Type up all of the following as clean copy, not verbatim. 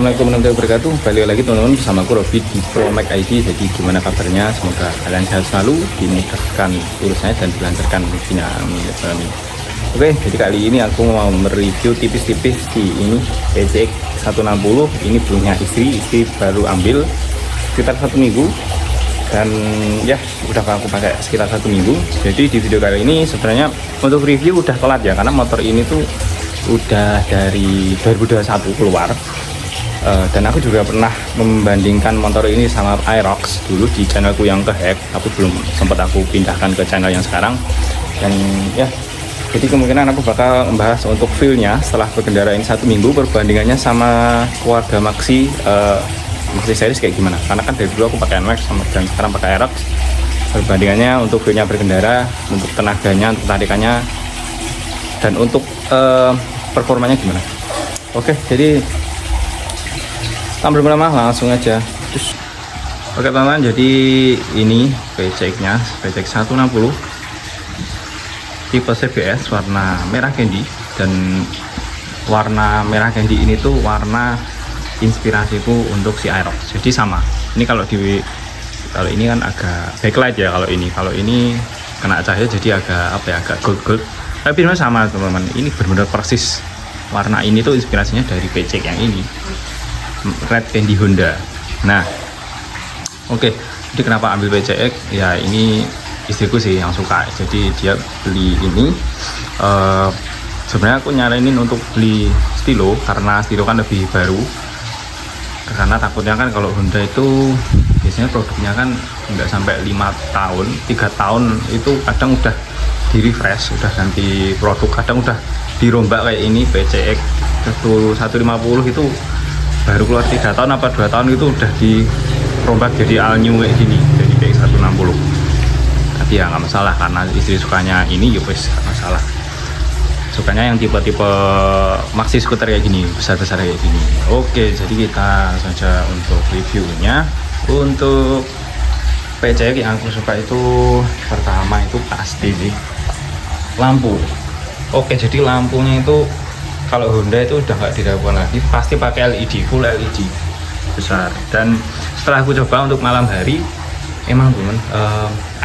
Assalamualaikum warahmatullahi wabarakatuh. Balik lagi teman-teman bersama aku Robi di Promax ID. Jadi gimana kabarnya? Semoga kalian sehat selalu, dimudahkan urusannya dan dilancarkan rezekinya. Amin. Oke, jadi kali ini aku mau mereview tipis-tipis di ini PCX 160. Ini punya istri baru ambil sekitar 1 minggu dan ya udah aku pakai sekitar 1 minggu. Jadi di video kali ini sebenarnya untuk review udah telat ya, karena motor ini tuh udah dari 2021 keluar. Dan aku juga pernah membandingkan motor ini sama Aerox dulu di channelku yang kehack, tapi belum sempat aku pindahkan ke channel yang sekarang. Dan ya, jadi kemungkinan aku bakal membahas untuk feel-nya setelah berkendara ini 1 minggu, perbandingannya sama keluarga Maxi series kayak gimana. Karena kan dari dulu aku pakai NMAX dan sekarang pakai Aerox. Perbandingannya untuk feel-nya berkendara, untuk tenaganya, untuk tarikannya, dan untuk performanya gimana. Oke, jadi tanpa berlama-lama langsung aja. Oke teman-teman, jadi ini PCX nya PCX 160 tipe CBS warna merah candy. Dan warna merah candy ini tuh warna inspirasiku untuk si Aerox. Jadi sama, ini kalau ini kan agak backlight ya, kalau ini kena cahaya jadi agak apa ya, agak gold, tapi benar sama teman-teman. Ini benar-benar persis warna ini tuh inspirasinya dari PCX yang ini, Red Candy Honda. Nah, oke. Jadi kenapa ambil PCX? Ya ini istriku sih yang suka. Jadi dia beli ini. Sebenarnya aku nyaranin untuk beli Stilo karena Stilo kan lebih baru. Karena takutnya kan kalau Honda itu biasanya produknya kan nggak sampai 5 tahun, 3 tahun itu kadang udah di refresh, udah ganti produk, kadang udah dirombak kayak ini. PCX 150 itu baru keluar 3 tahun apa 2 tahun itu udah dirombak jadi all new kayak gini, jadi PCX 160. Tapi ya nggak masalah, karena istri sukanya ini ya wes nggak masalah. Sukanya yang tipe-tipe maxi scooter kayak gini, besar-besar kayak gini. Oke, jadi kita saja untuk reviewnya. Untuk PCX yang aku suka itu pertama itu pasti sih lampu. Oke, jadi lampunya itu kalau Honda itu udah nggak diragukan lagi, pasti pakai LED, full LED besar. Dan setelah aku coba untuk malam hari, emang temen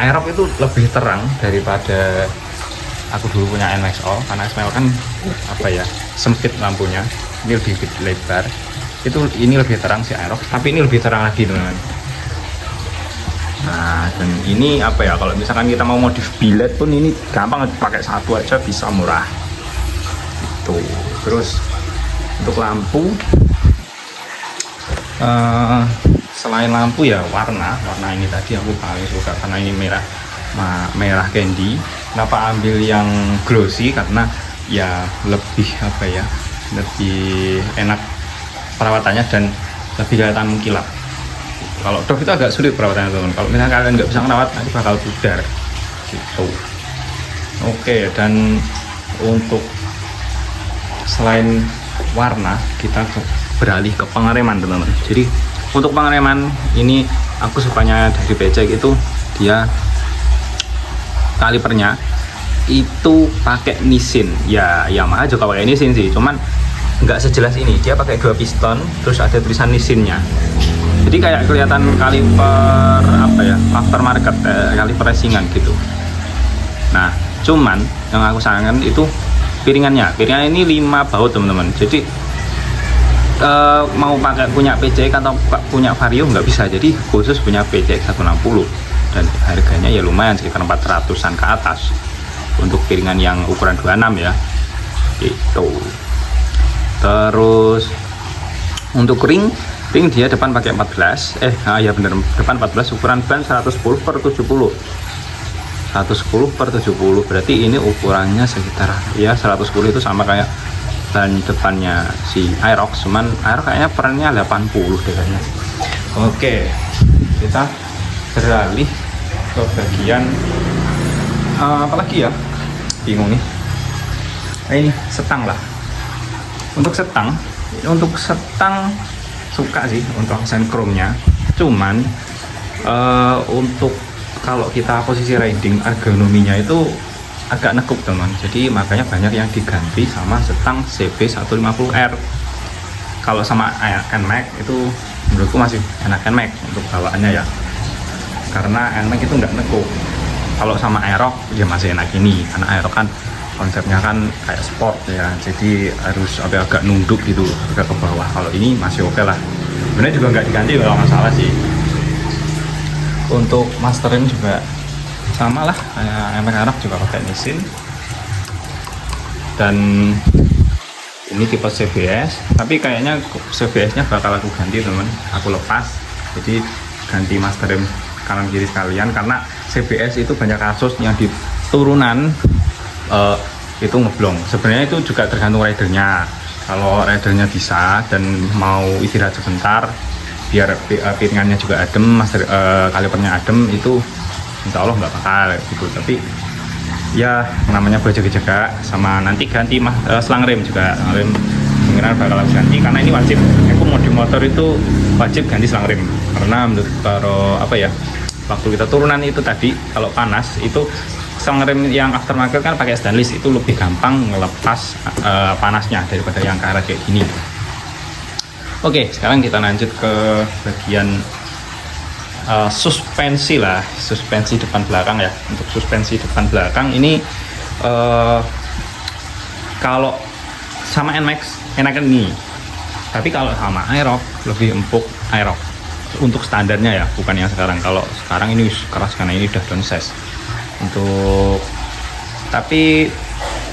Aerox itu lebih terang daripada aku dulu punya NMAX-O, karena SML kan apa ya, sempit lampunya, ini lebih lebar. Ini lebih terang si Aerox, tapi ini lebih terang lagi teman-teman. Nah, dan ini apa ya, kalau misalkan kita mau modif bilet pun ini gampang, pakai satu aja bisa murah. Tuh. Terus untuk lampu, selain lampu ya warna ini tadi aku paling suka, karena ini merah candy. Kenapa ambil yang glossy? Karena ya lebih apa ya, lebih enak perawatannya dan lebih kelihatan mengkilap. Kalau doff itu agak sulit perawatannya teman. Kalau misalnya kalian nggak bisa ngerawat, nanti bakal pudar gitu. Oke, dan untuk selain warna, kita beralih ke pengereman teman-teman. Jadi untuk pengereman ini aku sukanya dari PCX itu dia kalipernya itu pakai Nissin. Ya Yamaha juga pakai Nissin sih, cuman nggak sejelas ini. Dia pakai 2 piston, terus ada tulisan Nissinnya. Jadi kayak kelihatan kaliper apa ya, aftermarket, kaliper racingan gitu. Nah, cuman yang aku sayangkan itu piringannya ini 5 baut teman-teman. Jadi mau pakai punya PCX atau punya Vario nggak bisa, jadi khusus punya PCX 160. Dan harganya ya lumayan, sekitar 400-an ke atas untuk piringan yang ukuran 26 ya itu. Terus untuk ring dia depan pakai 14, ya bener, depan 14, ukuran ban 110/70. 110/70 berarti ini ukurannya sekitar ya 110, itu sama kayak ban depannya si Aerox, cuman Aerox kayaknya perannya 80 deh kayaknya. Oke, kita beralih ke bagian apalagi ya, bingung nih. Ini setang lah. Untuk setang suka sih untuk aksen chrome-nya, cuman untuk kalau kita posisi riding, ergonominya itu agak nekuk teman. Jadi makanya banyak yang diganti sama setang CB150R. kalau sama NMAX itu menurutku masih enak NMAX untuk bawaannya ya, karena NMAX itu nggak nekuk. Kalau sama Aerox ya masih enak ini, karena Aerox kan konsepnya kan kayak sport ya, jadi harus agak nunduk gitu, agak ke bawah. Kalau ini masih oke lah, sebenarnya juga nggak diganti kalau masalah sih. Untuk mastering juga sama lah, kayak NMAX Aerox juga pakai mesin. Dan ini tipe CBS, tapi kayaknya CBS nya bakal aku ganti teman, aku lepas, jadi ganti master rem kanan kiri sekalian, karena CBS itu banyak kasus yang di turunan itu ngeblong. Sebenarnya itu juga tergantung ridernya, kalau ridernya bisa dan mau istirahat sebentar biar piringannya juga adem, master kalipernya adem, itu insya Allah nggak bakal gitu. Tapi ya namanya jaga-jaga, sama nanti ganti selang rem juga. Selang rem kemungkinan bakal ganti, karena ini wajib. Aku mau di motor itu wajib ganti selang rem, karena menurut kalau apa ya, waktu kita turunan itu tadi kalau panas itu selang rem yang aftermarket kan pakai stainless, itu lebih gampang ngelepas panasnya daripada yang karet kayak gini. Oke, sekarang kita lanjut ke bagian suspensi lah, suspensi depan belakang ya. Untuk suspensi depan belakang ini kalau sama NMAX enakan ini, tapi kalau sama Aerox lebih empuk Aerox untuk standarnya ya, bukan yang sekarang. Kalau sekarang ini keras karena ini udah downsize. Untuk tapi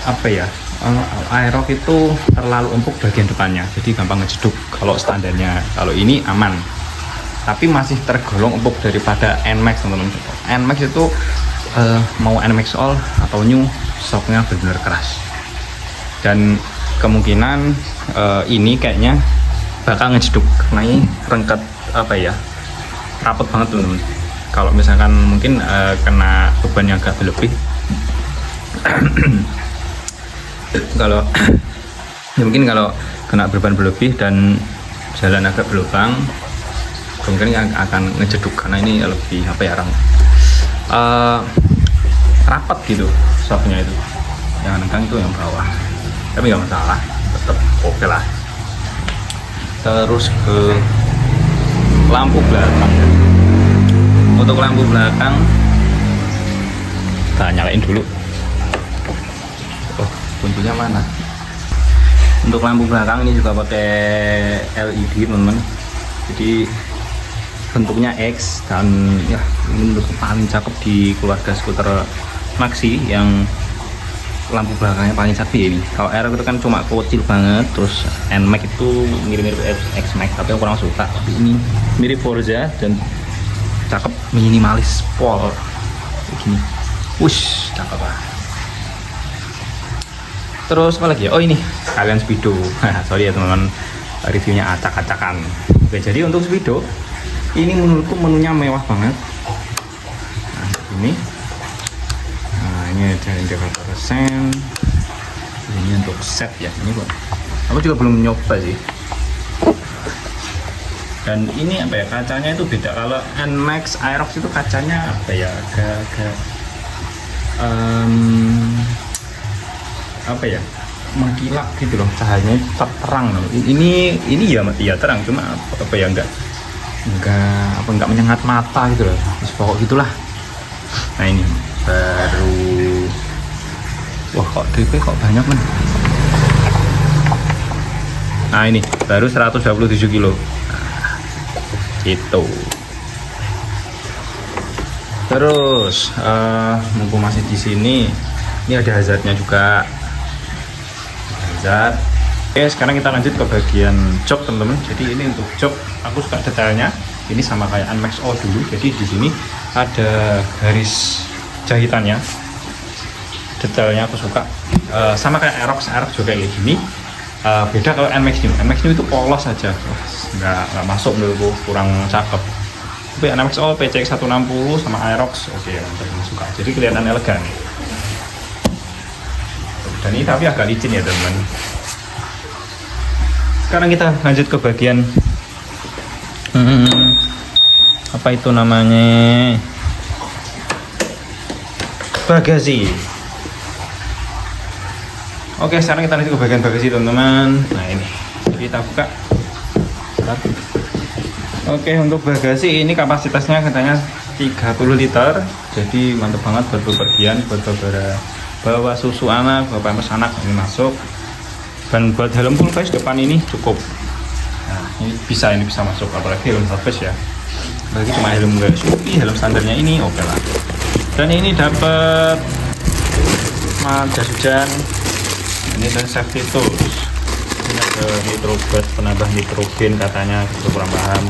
apa ya, Aerox itu terlalu empuk bagian depannya, jadi gampang ngejeduk kalau standarnya. Kalau ini aman, tapi masih tergolong empuk daripada NMAX teman-teman. NMAX itu mau NMAX All atau New, shocknya benar-benar keras, dan kemungkinan ini kayaknya bakal ngejeduk karena ini rengket apa ya, rapet banget teman-teman. Kalau misalkan mungkin kena beban yang agak berlebih kalau ya mungkin kalau kena beban berlebih dan jalan agak berlubang, mungkin akan ngejeduk karena ini lebih apa ya, rapat gitu shocknya itu. Yang nengkang itu yang bawah, tapi nggak masalah, tetap oke lah. Terus ke lampu belakang. Untuk lampu belakang kita nyalain dulu. Oh, kuncinya mana? Untuk lampu belakang ini juga pakai LED teman-teman, jadi bentuknya X, dan ya ini menurutku paling cakep di keluarga skuter Maxi yang lampu belakangnya paling cakep ini. Kalau Aerox itu kan cuma kecil banget, terus NMAX itu mirip-mirip X-Max, tapi aku kurang suka. Tapi ini mirip Forza dan cakep, minimalis, pol begini, wush, cakep lah. Terus apa lagi ya? Oh ini kalian Speedo. Sorry ya teman-teman, reviewnya acak-acakan. Oke, jadi untuk Speedo ini menurutku menunya mewah banget. Nah, ini ada indikator sen. Ini untuk set ya, ini kok aku juga belum nyoba sih. Dan ini apa ya, kacanya itu beda. Kalau NMAX Aerox itu kacanya apa ya, agak apa ya, mengkilap gitu loh, cahayanya terang loh. Ini ya terang, cuma apa ya, enggak menyengat mata gitu loh, pokok gitulah. Nah ini baru, wah kok DP kok banyak men. Nah ini baru 127 kilo. Nah, itu. Terus mumpung masih di sini, ini ada hazardnya juga. Hazard. Oke, sekarang kita lanjut ke bagian jok teman-teman. Jadi ini untuk jok aku suka detailnya. Ini sama kayak NMAX All dulu. Jadi di sini ada garis jahitannya. Detailnya aku suka. Sama kayak Aerox juga kayak gini. Beda kalau NMAX New itu polos saja. Nggak masuk menurutku, kurang cakep. Tapi NMAX All PCX 160 sama Aerox oke, aku suka. Jadi kelihatan elegan. Dan ini tapi agak licin ya teman-teman. Sekarang kita lanjut ke bagian apa itu namanya, bagasi. Oke, sekarang kita lanjut ke bagian bagasi teman-teman. Nah ini, jadi kita buka. berat. Oke, untuk bagasi ini kapasitasnya katanya 30 liter, jadi mantap banget buat bepergian, buat bawa susu anak, bawa pampers anak ini masuk. Dan buat helm full face depan ini cukup. Nah, ini bisa masuk, apalagi helm full face ya. Bagi cuma helm Suzuki, helm standarnya ini oke lah. Dan ini dapat jas hujan. Ini dan safety tools. Ini ada nitrogas, penambah nitrogen katanya, itu kurang paham.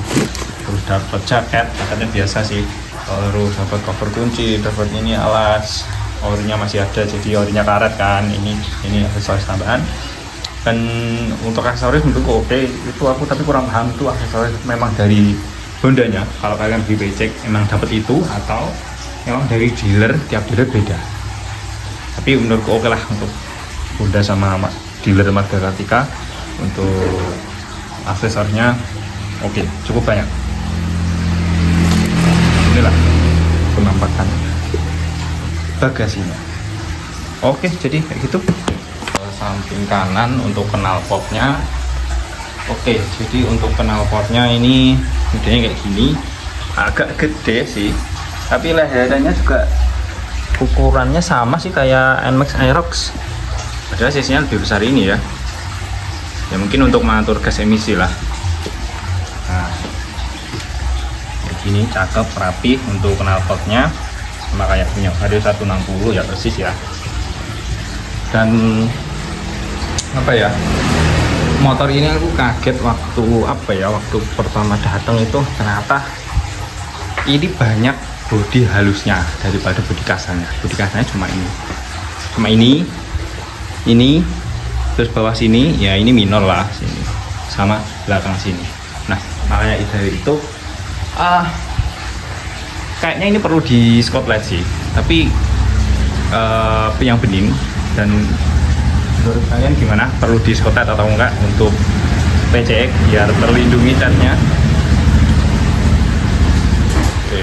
Terus dapat jaket, jaketnya biasa sih. Terus dapat cover kunci, dapat ini alas, orinya masih ada, jadi orinya karet kan. Ini aksesoris tambahan. Dan untuk aksesoris menurutku oke, itu aku tapi kurang paham itu aksesoris memang dari Hondanya. Kalau kalian beli becek emang dapat itu atau memang dari dealer, tiap dealer beda. Tapi menurutku oke lah untuk Honda sama dealer Marga Kartika. Untuk aksesorisnya oke, cukup banyak. Inilah penampakan bagasinya. Oke, jadi kayak gitu. Samping kanan untuk knalpotnya. Oke, jadi untuk knalpotnya ini modelnya kayak gini, agak gede sih, tapi leherannya juga ukurannya sama sih kayak NMAX Aerox, padahal sisinya lebih besar ini ya. Ya mungkin untuk mengatur gas emisi lah. Nah, kayak gini cakep, rapi untuk knalpotnya, sama kayak punya Vario 160 ya persis ya. Dan apa ya, motor ini aku kaget waktu pertama datang itu, ternyata ini banyak bodi halusnya daripada bodi kasarnya. Bodi kasarnya cuma ini terus bawah sini ya, ini minor lah sini sama belakang sini. Nah makanya dari itu kayaknya ini perlu di spotlight sih, tapi yang bening. Dan menurut kalian gimana, perlu di spotlight atau enggak untuk PCX biar terlindungi catnya? Oke,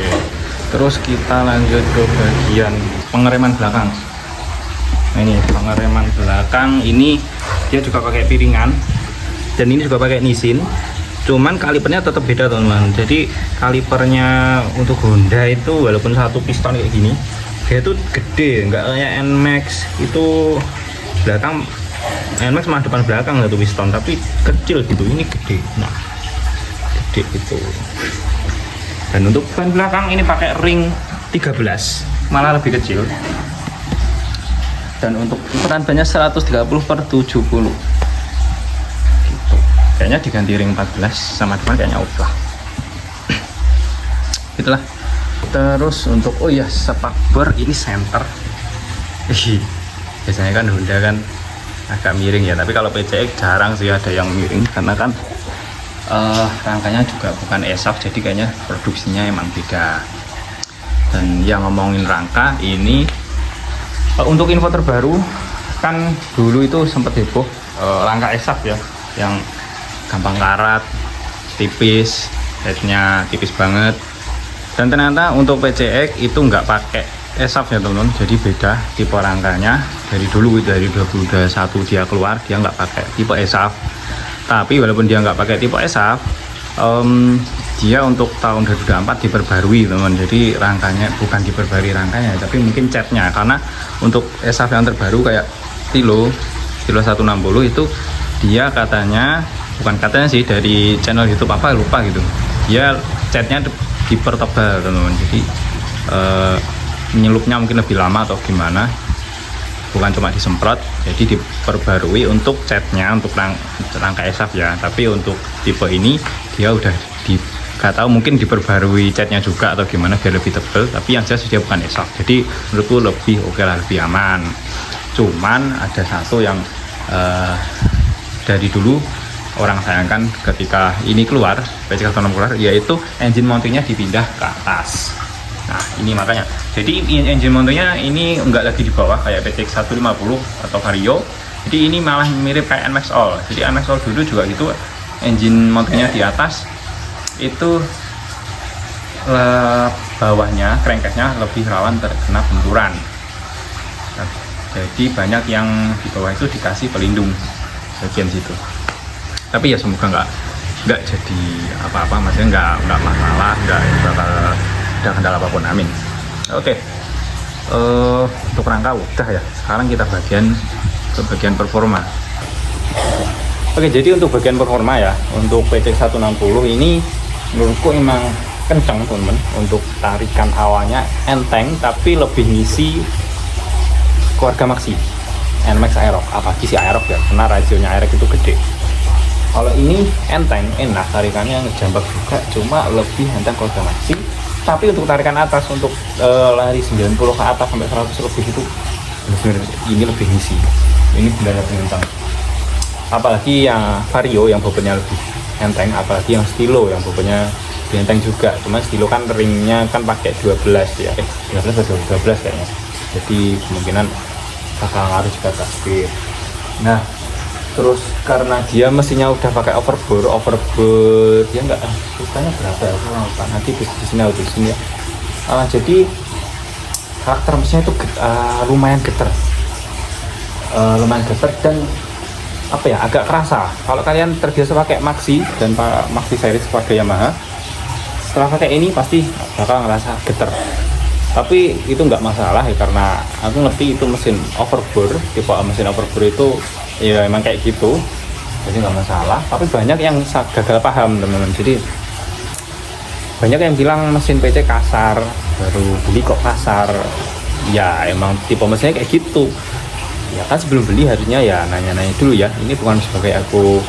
terus kita lanjut ke bagian pengereman belakang. Nah ini pengereman belakang ini dia juga pakai piringan, dan ini juga pakai Nissin, cuman kalipernya tetap beda teman-teman. Jadi kalipernya untuk Honda itu walaupun satu piston kayak gini, dia itu gede, nggak kayak NMAX itu belakang. NMAX mah depan belakang satu piston, tapi kecil gitu, ini gede. Nah gede gitu. Dan untuk ban belakang ini pakai ring 13, malah lebih kecil. Dan untuk ukuran bannya 130/70 gitu. Kayaknya diganti ring 14 sama depan kayaknya oke lah. Itulah. Terus untuk spakbor ini center. Biasanya kan Honda kan agak miring ya, tapi kalau PCX jarang sih ada yang miring, karena kan rangkanya juga bukan ESAF, jadi kayaknya produksinya emang beda. Dan yang ngomongin rangka ini, untuk info terbaru kan dulu itu sempat heboh rangka ESAF ya, yang gampang karat, tipis, headnya tipis banget. Dan ternyata untuk PCX itu nggak pakai ESAF ya teman-teman, jadi beda tipe rangkanya. Dari dulu, dari 2021 dia keluar, dia nggak pakai tipe ESAF. Tapi walaupun dia nggak pakai tipe ESAF, dia untuk tahun 2024 diperbarui teman-teman. Jadi rangkanya bukan diperbarui rangkanya, tapi mungkin catnya, karena untuk ESAF yang terbaru kayak Tilo 160 itu dia katanya, bukan katanya sih, dari channel YouTube apa lupa gitu, dia catnya dipertebal teman-teman. Jadi menyelupnya mungkin lebih lama atau gimana, bukan cuma disemprot, jadi diperbarui untuk catnya, untuk rangka ESAF ya. Tapi untuk tipe ini dia udah nggak tahu, mungkin diperbarui catnya juga atau gimana biar lebih tebal, tapi yang jelas dia bukan ESAF. Jadi menurutku lebih oke lah, lebih aman. Cuman ada satu yang dari dulu orang sayangkan ketika ini keluar, PCX 160 keluar, yaitu engine mountingnya dipindah ke atas. Nah ini makanya, jadi engine mountingnya ini enggak lagi di bawah kayak PCX 150 atau Vario, jadi ini malah mirip kayak NMAX All. Jadi NMAX All dulu juga gitu, engine mountingnya di atas, itu bawahnya, crankcase-nya lebih rawan terkena benturan. Nah, jadi banyak yang di bawah itu dikasih pelindung bagian situ. Tapi ya semoga nggak jadi apa-apa, maksudnya nggak masalah, nggak bakal ada kendala apapun, amin. Oke. Untuk rangka udah ya, sekarang kita ke bagian performa. Oke, jadi untuk bagian performa ya, untuk PT 160 ini menurutku emang kenceng teman-teman. Untuk tarikan awalnya enteng, tapi lebih ngisi keluarga Maxi NMAX Aerox, apalagi si Aerox ya, karena rasionya Aerox itu gede. Kalau ini enteng, enak, tarikannya ngejambak juga, cuma lebih enteng keluarga Maxi. Tapi untuk tarikan atas, untuk lari 90 ke atas sampai 100 lebih itu benar-benar ini lebih ngisi. Ini benar-benar kencang. Apalagi yang Vario yang bobotnya lebih enteng, apalagi yang Stilo yang bobotnya lebih enteng juga. Cuma Stilo kan ringnya kan pakai 12 ya, 12 atau 12 kayaknya. Jadi kemungkinan bakal ngaruh juga ke speed. Nah, terus karena dia mesinnya udah pakai overbore dia nggak sukanya berapa ya, aku lupa, nanti di sini atau di sini ya. Jadi karakter mesinnya itu lumayan getar, dan apa ya, agak kerasa. Kalau kalian terbiasa pakai Maxi dan Maxi series pakai Yamaha, setelah pakai ini pasti bakal ngerasa getar. Tapi itu nggak masalah ya, karena aku ngerti itu mesin overbore, tipe mesin overbore itu ya emang kayak gitu, jadi nggak masalah. Tapi banyak yang gagal paham teman-teman, jadi banyak yang bilang mesin PC kasar, baru beli kok kasar. Ya emang tipe mesinnya kayak gitu ya kan. Sebelum beli harusnya ya nanya-nanya dulu ya. Ini bukan sebagai aku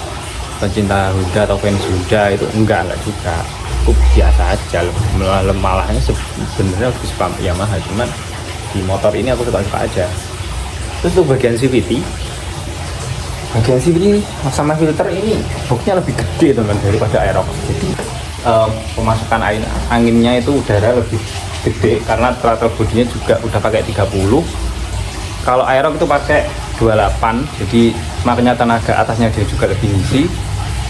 pencinta Honda atau fans Honda, itu enggak juga, aku biasa aja. Malahnya sebenarnya lebih suka Yamaha, cuman di motor ini aku suka aja. Terus untuk bagian CVT sama filter ini boxnya lebih gede teman daripada Aerox. Jadi pemasukan anginnya itu udara lebih gede, karena throttle bodinya juga udah pakai 30. Kalau Aerox itu pakai 28, jadi makanya tenaga atasnya dia juga lebih ngisi.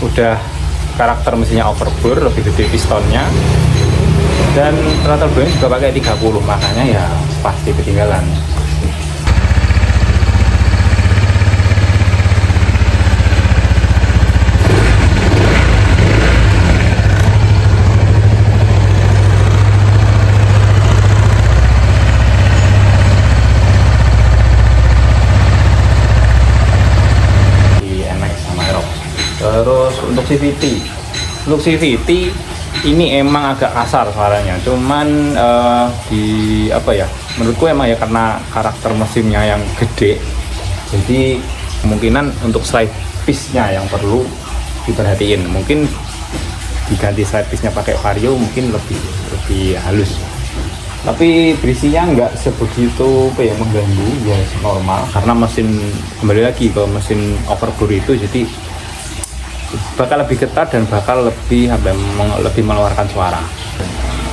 Udah karakter mesinnya overbore, lebih gede pistonnya, dan throttle bodinya juga pakai 30, makanya ya pasti ketinggalan. Terus untuk CVT ini emang agak kasar suaranya, cuman menurutku emang ya karena karakter mesinnya yang gede, jadi kemungkinan untuk slide piece-nya yang perlu diperhatiin. Mungkin diganti slide piece-nya pakai Vario mungkin lebih halus, tapi berisinya nggak sebegitu mengganggu ya, normal, karena mesin, kembali lagi ke mesin overbore itu, jadi bakal lebih ketat dan bakal lebih mengeluarkan suara.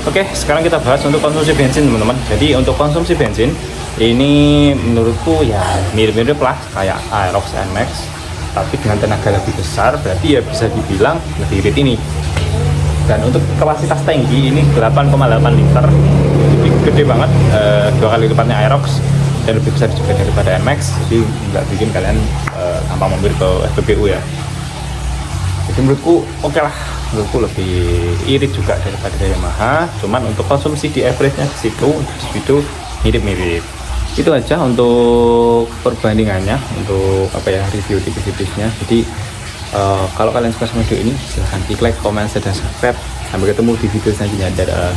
Oke, sekarang kita bahas untuk konsumsi bensin teman-teman. Jadi untuk konsumsi bensin ini menurutku ya mirip-mirip lah kayak Aerox NMAX, tapi dengan tenaga lebih besar, berarti ya bisa dibilang lebih irit ini. Dan untuk kapasitas tangki ini 8,8 liter, jadi gede banget, 2 kali lipatnya Aerox, dan lebih besar juga daripada NMAX, jadi nggak bikin kalian gampang membeli ke SPBU ya. Jadi menurutku oke lah, menurutku lebih irit juga daripada Yamaha. Cuman untuk konsumsi di average-nya di situ mirip-mirip. Itu aja untuk perbandingannya, untuk review tipis-tipisnya. Jadi kalau kalian suka sama video ini silahkan klik like, comment, dan subscribe. Sampai ketemu di video selanjutnya. Dadah.